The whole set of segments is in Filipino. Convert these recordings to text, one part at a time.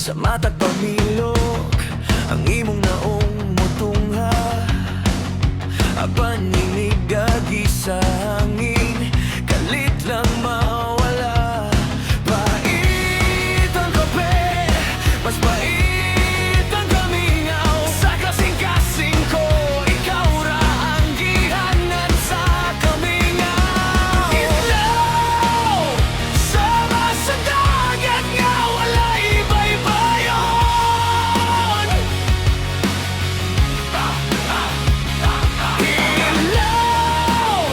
Sa matag pamilok ang imong naong mutungha, paninig agi sa hangin, kalit lang mawala. Pait ang kape, mas pait ang kamingaw. Sa kasing-kasing ko, ikaw ra ang gihanan sa kamingaw. Ilaw, sama sa dagat nga wala'y baybayon. Ilaw,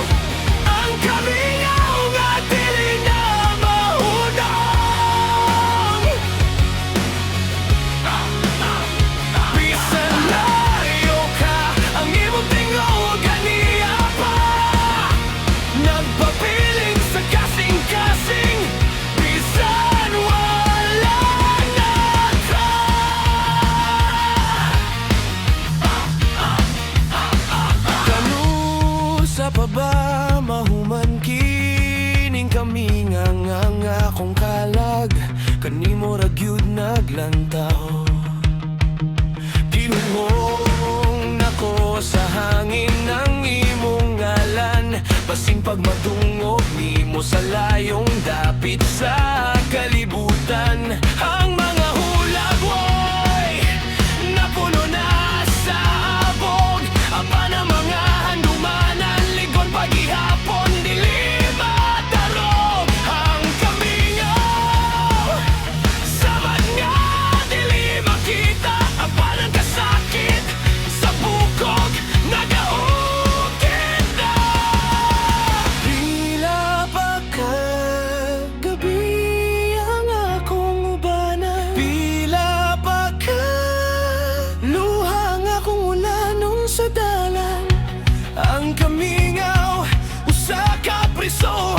ang kamingaw nga dili na mahunong. Bisan layo ka, ang imong tingog ganiya pa. Nagpapiling sa kasing-kasing, bisan wala na ka. Kanusa pa ba mahuman kining kamingang akong kalag? Kanimo ra gyud naglantaw, pinungong nako sa hangin ng imong ngalan. Basing pag madungog nimo sa layong dapit sa kalibutan. Ang mga hulag way napuno na sa abog, apan ang mga handumanan ligon paghihapon dili matarog. Ang kamingaw samad nga dili makita, apan ang kasakit sa bukog nagaukit na. Pila pa ka gabi ang akong ubanan, pila pa ka luha ang akong ulanon sa dalan. Ang kamingaw usa ka priso